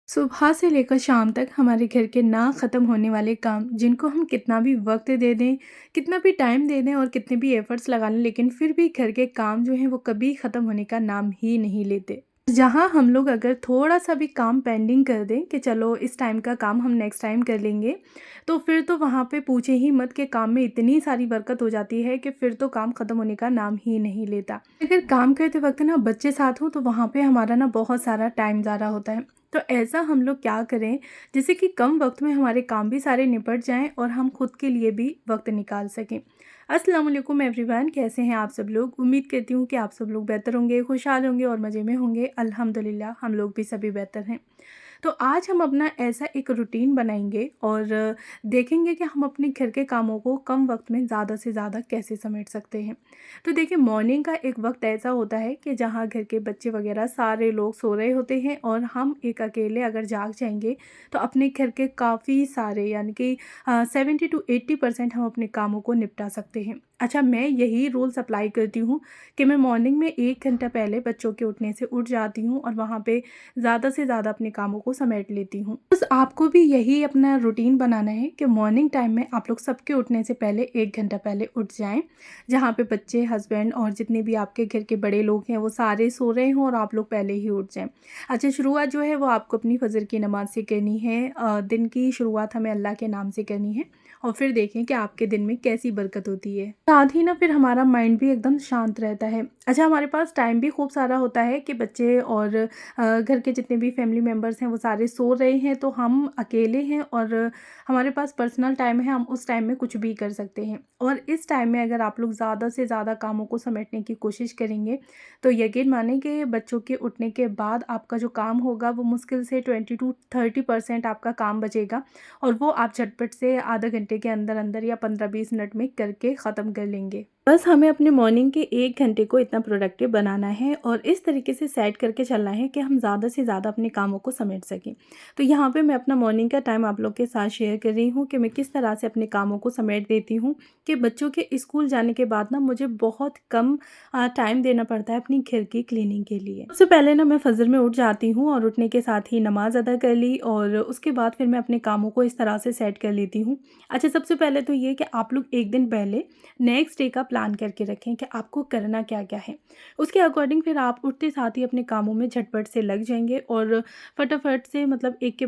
सुबह से लेकर शाम तक हमारे घर के ना ख़त्म होने वाले काम जिनको हम कितना भी वक्त दे दें, कितना भी टाइम दे दें और कितने भी एफ़र्ट्स लगा लें, लेकिन फिर भी घर के काम जो हैं वो कभी ख़त्म होने का नाम ही नहीं लेते। जहाँ हम लोग अगर थोड़ा-सा भी काम पेंडिंग कर दें कि चलो इस टाइम का काम हम नेक्स्ट टाइम कर लेंगे, तो फिर तो वहाँ पे पूछे ही मत कि काम में इतनी सारी बरकत हो जाती है कि फिर तो काम ख़त्म होने का नाम ही नहीं लेता। अगर काम करते वक़्त ना बच्चे साथ हों तो वहाँ पे हमारा ना बहुत सारा टाइम ज़ाया होता है। तो ऐसा हम लोग क्या करें जिससे कि कम वक्त में हमारे काम भी सारे निपट जाएं और हम खुद के लिए भी वक्त निकाल सकें। अस्सलाम वालेकुम एवरीवन, कैसे हैं आप सब लोग। उम्मीद करती हूँ कि आप सब लोग बेहतर होंगे, खुशहाल होंगे और मज़े में होंगे। अल्हम्दुलिल्लाह हम लोग भी सभी बेहतर हैं। तो आज हम अपना ऐसा एक रूटीन बनाएंगे और देखेंगे कि हम अपने घर के कामों को कम वक्त में ज़्यादा से ज़्यादा कैसे समेट सकते हैं। तो देखिए, मॉर्निंग का एक वक्त ऐसा होता है कि जहाँ घर के बच्चे वगैरह सारे लोग सो रहे होते हैं और हम एक अकेले अगर जाग जाएंगे तो अपने घर के काफ़ी सारे यानी कि 70 to 80% हम अपने कामों को निपटा सकते हैं। अच्छा, मैं यही रूल्स अप्लाई करती हूँ कि मैं मॉर्निंग में 1 घंटा पहले बच्चों के उठने से उठ जाती हूँ और वहाँ पे ज़्यादा से ज़्यादा अपने कामों को समेट लेती हूँ। बस आपको भी यही अपना रूटीन बनाना है कि मॉर्निंग टाइम में आप लोग सबके उठने से पहले 1 घंटा पहले उठ जाएँ, जहाँ पे बच्चे, हस्बैंड और जितने भी आपके घर के बड़े लोग हैं वो सारे सो रहे हों और आप लोग पहले ही उठ जाएँ। अच्छा, शुरुआत जो है वो आपको अपनी फ़जर की नमाज़ से करनी है। दिन की शुरुआत हमें अल्लाह के नाम से करनी है और फिर देखें कि आपके दिन में कैसी बरकत होती है। साथ ही ना फिर हमारा माइंड भी एकदम शांत रहता है। अच्छा, हमारे पास टाइम भी खूब सारा होता है कि बच्चे और घर के जितने भी फैमिली मेम्बर्स हैं वो सारे सो रहे हैं, तो हम अकेले हैं और हमारे पास पर्सनल टाइम है, हम उस टाइम में कुछ भी कर सकते हैं। और इस टाइम में अगर आप लोग ज़्यादा से ज़्यादा कामों को समेटने की कोशिश करेंगे तो यकीन माने कि बच्चों के उठने के बाद आपका जो काम होगा वो मुश्किल से 20 to 30% आपका काम बचेगा और वो आप झटपट से आधा घंटे के अंदर अंदर या 15-20 मिनट में करके ख़त्म कर लेंगे। बस हमें अपने मॉर्निंग के 1 घंटे को इतना प्रोडक्टिव बनाना है और इस तरीके से सेट करके चलना है कि हम ज़्यादा से ज़्यादा अपने कामों को समेट सकें। तो यहाँ पे मैं अपना मॉर्निंग का टाइम आप लोग के साथ शेयर कर रही हूँ कि मैं किस तरह से अपने कामों को समेट देती हूँ कि बच्चों के स्कूल जाने के बाद ना मुझे बहुत कम टाइम देना पड़ता है अपनी घर की क्लीनिंग के लिए। सबसे पहले ना मैं फजर में उठ जाती हूँ और उठने के साथ ही नमाज़ अदा कर ली और उसके बाद फिर मैं अपने कामों को इस तरह से सेट कर लेती हूँ। अच्छा, सबसे पहले तो ये कि आप लोग एक दिन पहले नेक्स्ट डे का प्लान करके रखें कि आपको करना क्या-क्या है। उसके अकॉर्डिंग फिर आप उठते साथ ही अपने कामों में झटपट से लग जाएँगे और फटाफट से मतलब एक के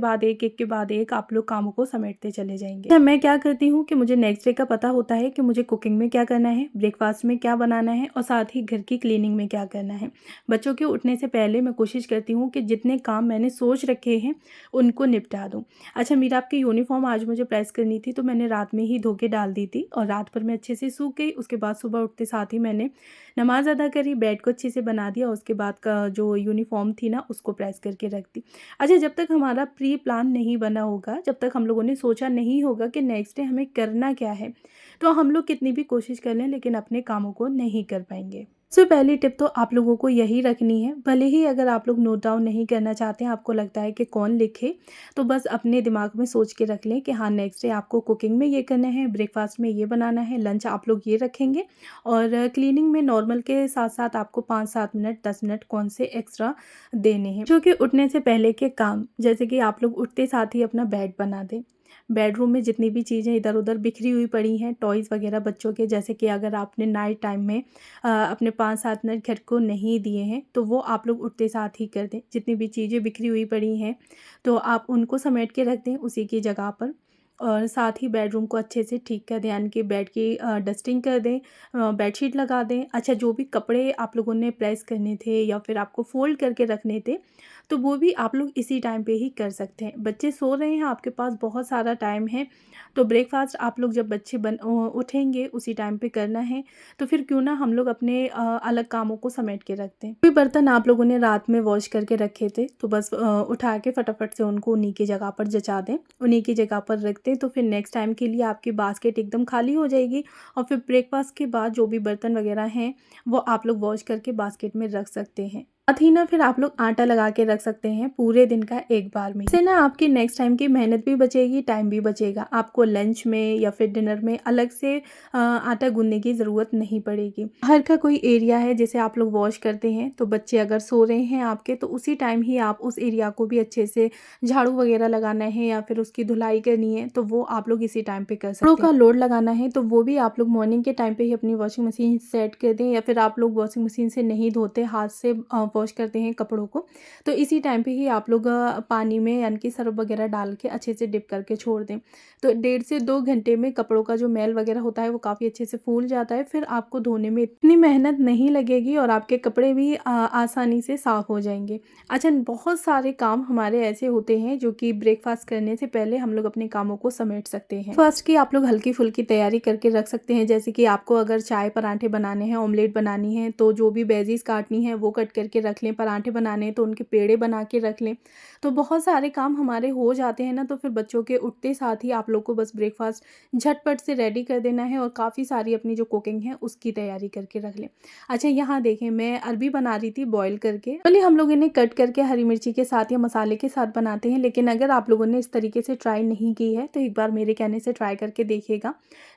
बाद एक आप लोग कामों को समेटते चले जाएँगे। तो मैं क्या करती हूँ कि मुझे नेक्स्ट डे का पता होता है कि मुझे कुकिंग में क्या करना है, ब्रेकफ़ास्ट में क्या बनाना है और साथ ही घर की क्लीनिंग में क्या करना है। बच्चों के उठने से पहले मैं कोशिश करती हूँ कि जितने काम मैंने सोच रखे हैं, उनको निपटा दूँ। अच्छा, मेरा आपकी यूनिफ़ॉर्म आज मुझे प्रेस करनी थी तो मैंने रात में ही धो के डाल दी थी और रात भर में अच्छे से सूख गई। उसके बाद सुबह उठते साथ ही मैंने नमाज़ अदा करी, बेड को अच्छे से बना दिया, उसके बाद का जो यूनिफ़ॉर्म थी ना उसको प्रेस करके रख दी। अच्छा, जब तक हमारा प्री प्लान नहीं बना होगा, जब तक हम लोगों ने सोचा नहीं होगा कि नेक्स्ट डे हमें करना क्या है, तो हम लोग कितनी भी कोशिश कर लें लेकिन अपने कामों को नहीं कर पाएँगे। सबसे पहली टिप तो आप लोगों को यही रखनी है, भले ही अगर आप लोग नोट डाउन नहीं करना चाहते हैं, आपको लगता है कि कौन लिखे, तो बस अपने दिमाग में सोच के रख लें कि हाँ, नेक्स्ट डे आपको कुकिंग में ये करना है, ब्रेकफ़ास्ट में ये बनाना है, लंच आप लोग ये रखेंगे और क्लीनिंग में नॉर्मल के साथ-साथ आपको 5-7 मिनट, 10 मिनट कौन से एक्स्ट्रा देने हैं। जो कि उठने से पहले के काम, जैसे कि आप लोग उठते साथ ही अपना बेड बना दें। बेडरूम में जितनी भी चीज़ें इधर-उधर बिखरी हुई पड़ी हैं, टॉयज़ वगैरह बच्चों के, जैसे कि अगर आपने नाइट टाइम में अपने 5-7 मिनट घर को नहीं दिए हैं, तो वो आप लोग उठते साथ ही कर दें। जितनी भी चीज़ें बिखरी हुई पड़ी हैं, तो आप उनको समेट के रख दें उसी की जगह पर और साथ ही बेडरूम को अच्छे से ठीक कर दें, यानी कि बेड की डस्टिंग कर दें, बेडशीट लगा दें। अच्छा, जो भी कपड़े आप लोगों ने प्रेस करने थे या फिर आपको फ़ोल्ड करके रखने थे, तो वो भी आप लोग इसी टाइम पे ही कर सकते हैं। बच्चे सो रहे हैं, आपके पास बहुत सारा टाइम है, तो ब्रेकफ़ास्ट आप लोग जब बच्चे उठेंगे उसी टाइम पे करना है, तो फिर क्यों ना हम लोग अपने अलग कामों को समेट के रखते हैं। कोई बर्तन आप लोगों ने रात में वॉश करके रखे थे, तो बस उठा के फटाफट से उनको उन्हीं की जगह पर जचा दें, उन्हीं की जगह पर रख दें, तो फिर नेक्स्ट टाइम के लिए आपकी बास्केट एकदम खाली हो जाएगी और फिर ब्रेकफ़ास्ट के बाद जो भी बर्तन वगैरह हैं, वो आप लोग वॉश करके बास्केट में रख सकते हैं। साथ ही ना फिर आप लोग आटा लगा के रख सकते हैं पूरे दिन का एक बार में। इससे ना आपकी नेक्स्ट टाइम की मेहनत भी बचेगी, टाइम भी बचेगा। आपको लंच में या फिर डिनर में अलग से आटा गूंदने की ज़रूरत नहीं पड़ेगी। बाहर का कोई एरिया है जैसे आप लोग वॉश करते हैं, तो बच्चे अगर सो रहे हैं आपके, तो उसी टाइम ही आप उस एरिया को भी अच्छे से झाड़ू वगैरह लगाना है या फिर उसकी धुलाई करनी है, तो वो आप लोग इसी टाइम पे कर सकते हैं। कपड़ों का लोड लगाना है तो वो भी आप लोग मॉर्निंग के टाइम पे ही अपनी वॉशिंग मशीन सेट कर दें, या फिर आप लोग वॉशिंग मशीन से नहीं धोते, हाथ से वॉश करते हैं कपड़ों को, तो इसी टाइम पे ही आप लोग पानी में यानी कि सर्फ वगैरह डाल के अच्छे से डिप करके छोड़ दें। तो 1.5 से 2 घंटे में कपड़ों का जो मैल वगैरह होता है वो काफ़ी अच्छे से फूल जाता है। फिर आपको धोने में इतनी मेहनत नहीं लगेगी और आपके कपड़े भी आसानी से साफ़ हो जाएंगे। अच्छा, बहुत सारे काम हमारे ऐसे होते हैं जो कि ब्रेकफास्ट करने से पहले हम लोग अपने कामों को समेट सकते हैं। फर्स्ट की आप लोग हल्की फुल्की तैयारी करके रख सकते हैं, जैसे कि आपको अगर चाय पराठे बनाने हैं, ऑमलेट बनानी है, तो जो भी वेजीज काटनी है वो कट करके रख लें। पराठे बनाने हैं तो उनके पेड़े बना के रख लें। तो बहुत सारे काम हमारे हो जाते हैं ना, तो फिर बच्चों के उठते साथ ही आप लोग को बस ब्रेकफास्ट झटपट से रेडी कर देना है और काफ़ी सारी अपनी जो कुकिंग है उसकी तैयारी करके रख लें। अच्छा, यहाँ देखें मैं अरबी बना रही थी बॉईल करके। पहले हम लोग इन्हें कट करके हरी मिर्ची के साथ या मसाले के साथ बनाते हैं, लेकिन अगर आप लोगों ने इस तरीके से ट्राई नहीं की है तो एक बार मेरे कहने से ट्राई करके देखिएगा।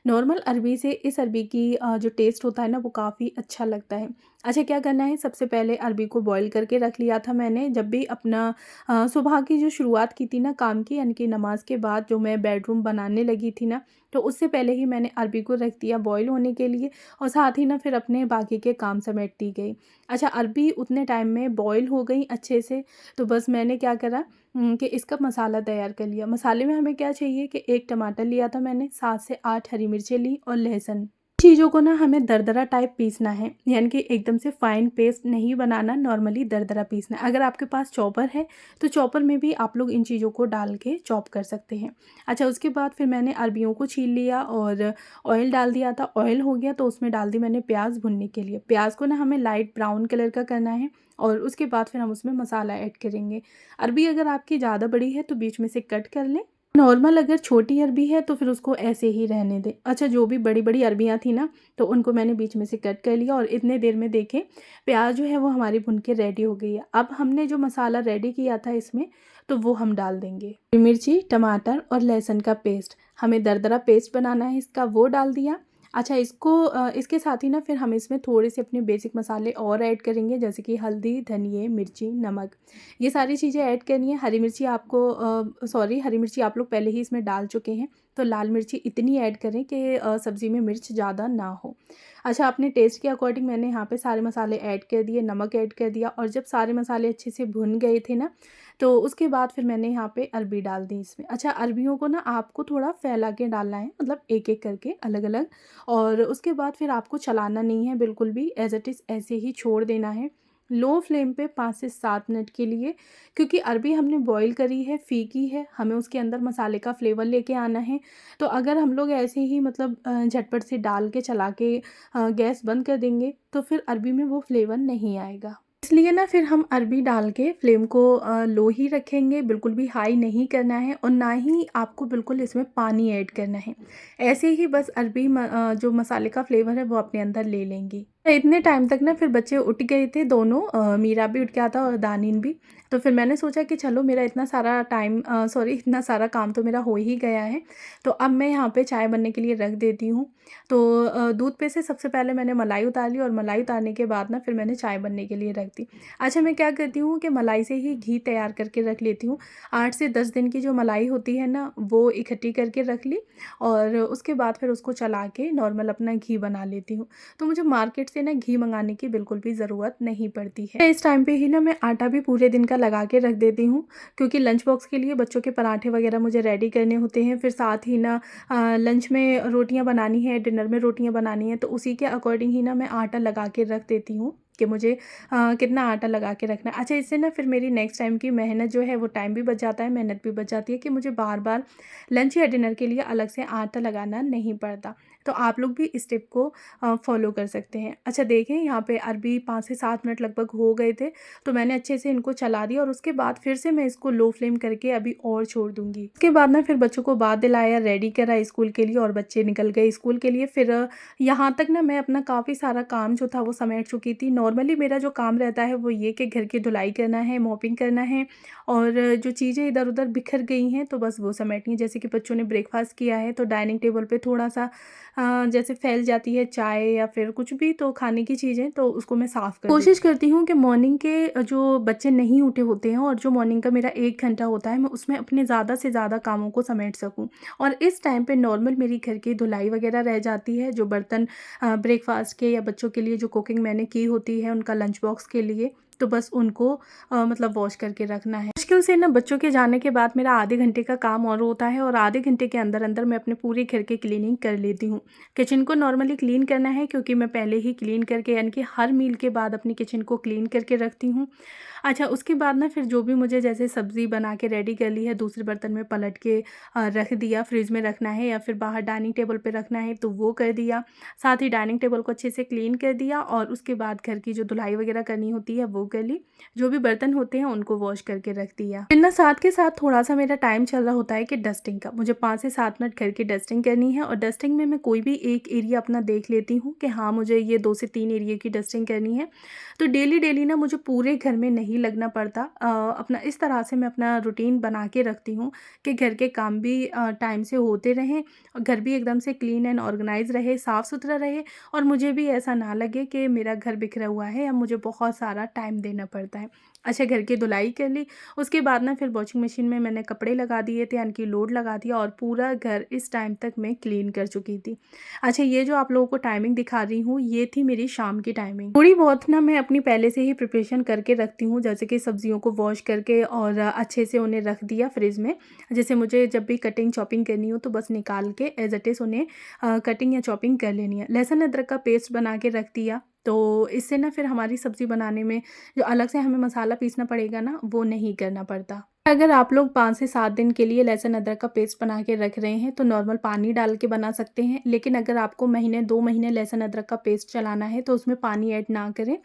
नॉर्मल अरबी से इस अरबी की जो टेस्ट होता है ना वो काफ़ी अच्छा लगता है। अच्छा, क्या करना है, सबसे पहले अरबी को बॉईल करके रख लिया था मैंने। जब भी अपना सुबह की जो शुरुआत की थी ना काम की, यानी कि नमाज के बाद जो मैं बेडरूम बनाने लगी थी ना, तो उससे पहले ही मैंने अरबी को रख दिया बॉईल होने के लिए, और साथ ही ना फिर अपने बाकी के काम समेटती गई। अच्छा, अरबी उतने टाइम में बॉईल हो गई अच्छे से, तो बस मैंने क्या करा कि इसका मसाला तैयार कर लिया। मसाले में हमें क्या चाहिए कि 1 टमाटर लिया था मैंने, 7 से 8 हरी मिर्चें ली और लहसुन। चीज़ों को ना हमें दरदरा टाइप पीसना है, यानी कि एकदम से फाइन पेस्ट नहीं बनाना, नॉर्मली दरदरा पीसना है। अगर आपके पास चॉपर है तो चॉपर में भी आप लोग इन चीज़ों को डाल के चॉप कर सकते हैं। अच्छा, उसके बाद फिर मैंने अरबियों को छील लिया और ऑयल डाल दिया था। ऑयल हो गया तो उसमें डाल दी मैंने प्याज भुनने के लिए। प्याज को ना हमें लाइट ब्राउन कलर का करना है और उसके बाद फिर हम उसमें मसाला ऐड करेंगे। अरबी अगर आपकी ज़्यादा बड़ी है तो बीच में से कट कर लें। नॉर्मल अगर छोटी अरबी है तो फिर उसको ऐसे ही रहने दें। अच्छा, जो भी बड़ी बड़ी अरबियाँ थी ना, तो उनको मैंने बीच में से कट कर लिया और इतने देर में देखें प्याज जो है वो हमारी भुन के रेडी हो गई है। अब हमने जो मसाला रेडी किया था इसमें, तो वो हम डाल देंगे। मिर्ची, टमाटर और लहसुन का पेस्ट, हमें दरदरा पेस्ट बनाना है इसका, वो डाल दिया। अच्छा, इसके साथ ही ना फिर हम इसमें थोड़े से अपने बेसिक मसाले और ऐड करेंगे, जैसे कि हल्दी, धनिए, मिर्ची, नमक, ये सारी चीज़ें ऐड करनी है। हरी मिर्ची हरी मिर्ची आप लोग पहले ही इसमें डाल चुके हैं, तो लाल मिर्ची इतनी ऐड करें कि सब्ज़ी में मिर्च ज़्यादा ना हो। अच्छा, अपने टेस्ट के अकॉर्डिंग मैंने यहाँ पे सारे मसाले ऐड कर दिए, नमक ऐड कर दिया, और जब सारे मसाले अच्छे से भुन गए थे ना, तो उसके बाद फिर मैंने यहाँ पे अरबी डाल दी इसमें। अच्छा, अरबियों को ना आपको थोड़ा फैला के डालना है, मतलब एक एक करके अलग अलग, और उसके बाद फिर आपको चलाना नहीं है बिल्कुल भी, एज इट इज़ ऐसे ही छोड़ देना है लो फ्लेम पे 5 से 7 मिनट के लिए, क्योंकि अरबी हमने बॉईल करी है, फीकी है, हमें उसके अंदर मसाले का फ्लेवर लेके आना है। तो अगर हम लोग ऐसे ही मतलब झटपट से डाल के चला के गैस बंद कर देंगे तो फिर अरबी में वो फ्लेवर नहीं आएगा। इसलिए ना फिर हम अरबी डाल के फ्लेम को लो ही रखेंगे, बिल्कुल भी हाई नहीं करना है, और ना ही आपको बिल्कुल इसमें पानी ऐड करना है। ऐसे ही बस अरबी जो मसाले का फ्लेवर है वो अपने अंदर ले लेंगी। इतने टाइम तक ना फिर बच्चे उठ गए थे दोनों, मीरा भी उठ गया था और दानिन भी। तो फिर मैंने सोचा कि चलो मेरा इतना सारा काम तो मेरा हो ही गया है, तो अब मैं यहाँ पे चाय बनने के लिए रख देती हूँ। तो दूध पे से सबसे पहले मैंने मलाई उतार ली, और मलाई उतारने के बाद ना फिर मैंने चाय बनने के लिए रख दी। अच्छा, मैं क्या करती हूँ कि मलाई से ही घी तैयार करके रख लेती हूँ। 8 से 10 दिन की जो मलाई होती है ना, वो इकट्ठी करके रख ली, और उसके बाद फिर उसको चला के नॉर्मल अपना घी बना लेती हूँ। तो मुझे मार्केट से ना घी मंगाने की बिल्कुल भी ज़रूरत नहीं पड़ती है। इस टाइम पे ही ना मैं आटा भी पूरे दिन का लगा के रख देती हूँ, क्योंकि लंच बॉक्स के लिए बच्चों के पराठे वगैरह मुझे रेडी करने होते हैं। फिर साथ ही ना लंच में रोटियां बनानी है, डिनर में रोटियां बनानी है, तो उसी के अकॉर्डिंग ही ना मैं आटा लगा के रख देती हूँ कि मुझे कितना आटा लगा के रखना है। अच्छा, इससे ना फिर मेरी नेक्स्ट टाइम की मेहनत जो है वो टाइम भी बच जाता है, मेहनत भी बच जाती है, कि मुझे बार बार लंच या डिनर के लिए अलग से आटा लगाना नहीं पड़ता। तो आप लोग भी इस टिप को फॉलो कर सकते हैं। अच्छा देखें, यहाँ पे अरबी 5 से 7 मिनट लगभग हो गए थे, तो मैंने अच्छे से इनको चला दिया और उसके बाद फिर से मैं इसको लो फ्लेम करके अभी और छोड़ दूँगी। उसके बाद ना फिर बच्चों को बाथ दिलाया, रेडी करा स्कूल के लिए और बच्चे निकल गए स्कूल के लिए। फिर यहाँ तक ना मैं अपना काफ़ी सारा काम जो था वो समेट चुकी थी। नॉर्मली मेरा जो काम रहता है वो ये कि घर की धुलाई करना है, मॉपिंग करना है और जो चीज़ें इधर-उधर बिखर गई हैं तो बस वो समेटनी है। जैसे कि बच्चों ने ब्रेकफ़ास्ट किया है तो डाइनिंग टेबल पे थोड़ा-सा जैसे फैल जाती है चाय या फिर कुछ भी तो खाने की चीज़ें, तो उसको मैं साफ़ कर कोशिश करती हूँ कि मॉर्निंग के जो बच्चे नहीं उठे होते हैं और जो मॉर्निंग का मेरा 1 घंटा होता है मैं उसमें अपने ज़्यादा से ज़्यादा कामों को समेट सकूँ। और इस टाइम पे नॉर्मल मेरी घर की धुलाई वगैरह रह जाती है, जो बर्तन ब्रेकफ़ास्ट के या बच्चों के लिए जो कुकिंग मैंने की होती है उनका लंच बॉक्स के लिए, तो बस उनको मतलब वॉश करके रखना है। मुश्किल से ना बच्चों के जाने के बाद मेरा आधे घंटे का काम और होता है और आधे घंटे के अंदर-अंदर मैं अपने पूरे घर की क्लीनिंग कर लेती हूँ। किचन को नॉर्मली क्लीन करना है क्योंकि मैं पहले ही क्लीन करके यानी कि हर मील के बाद अपनी किचन को क्लीन करके रखती हूँ। अच्छा उसके बाद ना फिर जो भी मुझे जैसे सब्ज़ी बना के रेडी कर ली है, दूसरे बर्तन में पलट के रख दिया, फ्रिज में रखना है या फिर बाहर डाइनिंग टेबल पे रखना है तो वो कर दिया। साथ ही डाइनिंग टेबल को अच्छे से क्लीन कर दिया और उसके बाद घर की जो धुलाई वगैरह करनी होती है वो कर ली। जो भी बर्तन होते हैं उनको वॉश करके रख दिया। फिर ना साथ के साथ थोड़ा-सा मेरा टाइम चल रहा होता है कि डस्टिंग का। मुझे 5 से 7 मिनट घर की डस्टिंग करनी है और डस्टिंग में मैं कोई भी एक एरिया अपना देख लेती हूँ कि हाँ, मुझे ये 2 से 3 एरिया की डस्टिंग करनी है। तो डेली ना मुझे पूरे घर में नहीं लगना पड़ता। अपना इस तरह से मैं अपना रूटीन बना के रखती हूँ कि घर के काम भी टाइम से होते रहें और घर भी एकदम से क्लीन एंड ऑर्गेनाइज़ रहे, साफ़-सुथरा रहे और मुझे भी ऐसा ना लगे कि मेरा घर बिखरा हुआ है या मुझे बहुत सारा टाइम देना पड़ता है। अच्छा घर की धुलाई कर ली, उसके बाद ना फिर वॉशिंग मशीन में मैंने कपड़े लगा दिए थे यानी कि लोड लगा दिया और पूरा घर इस टाइम तक मैं क्लीन कर चुकी थी। अच्छा ये जो आप लोगों को टाइमिंग दिखा रही हूँ, ये थी मेरी शाम की टाइमिंग। थोड़ी बहुत ना मैं अपनी पहले से ही प्रिपरेशन करके रखती हूँ, जैसे कि सब्जियों को वॉश करके और अच्छे से उन्हें रख दिया फ्रिज में। जैसे मुझे जब भी कटिंग चॉपिंग करनी हो तो बस निकाल के एज़ इट इज़ उन्हें कटिंग या चॉपिंग कर लेनी है। लहसुन अदरक का पेस्ट बना के रख दिया, तो इससे ना फिर हमारी सब्ज़ी बनाने में जो अलग से हमें मसाला पीसना पड़ेगा ना, वो नहीं करना पड़ता। अगर आप लोग 5 से 7 दिन के लिए लहसुन अदरक का पेस्ट बना के रख रहे हैं, तो नॉर्मल पानी डाल के बना सकते हैं। लेकिन अगर आपको महीने 2 महीने लहसुन अदरक का पेस्ट चलाना है, तो उसमें पानी ऐड ना करें।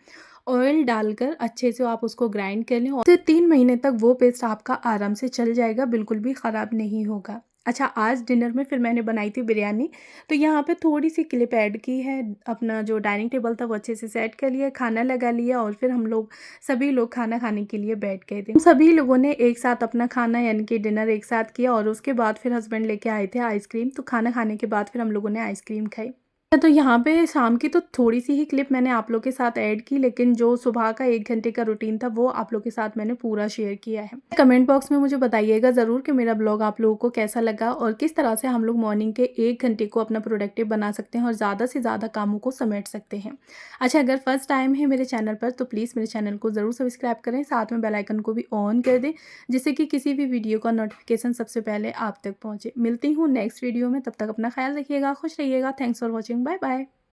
ऑयल डालकर अच्छे से आप उसको ग्राइंड कर लें और 3 महीने तक वो पेस्ट आपका आराम से चल जाएगा, बिल्कुल भी ख़राब नहीं होगा। अच्छा आज डिनर में फिर मैंने बनाई थी बिरयानी, तो यहाँ पे थोड़ी-सी क्लिप ऐड की है, अपना जो डाइनिंग टेबल था वो अच्छे से सेट कर लिया, खाना लगा लिया और फिर हम लोग सभी लोग खाना खाने के लिए बैठ गए थे। हम सभी लोगों ने एक साथ अपना खाना यानी कि डिनर एक साथ किया और उसके बाद फिर हस्बैंड लेके आए थे आइसक्रीम, तो खाना खाने के बाद फिर हम लोगों ने आइसक्रीम खाई। तो यहाँ पे शाम की तो थोड़ी-सी ही क्लिप मैंने आप लोग के साथ ऐड की, लेकिन जो सुबह का 1 घंटे का रूटीन था वो आप लोग के साथ मैंने पूरा शेयर किया है। कमेंट बॉक्स में मुझे बताइएगा ज़रूर कि मेरा ब्लॉग आप लोगों को कैसा लगा और किस तरह से हम लोग मॉर्निंग के 1 घंटे को अपना प्रोडक्टिव बना सकते हैं और ज़्यादा से ज़्यादा कामों को समेट सकते हैं। अच्छा अगर फर्स्ट टाइम है मेरे चैनल पर तो प्लीज़ मेरे चैनल को ज़रूर सब्सक्राइब करें, साथ में बेल आइकन को भी ऑन कर दें, जिससे कि किसी भी वीडियो का नोटिफिकेशन सबसे पहले आप तक पहुँचे। मिलती हूँ नेक्स्ट वीडियो में, तब तक अपना ख्याल रखिएगा, खुश रहिएगा। Thanks for watching, bye bye.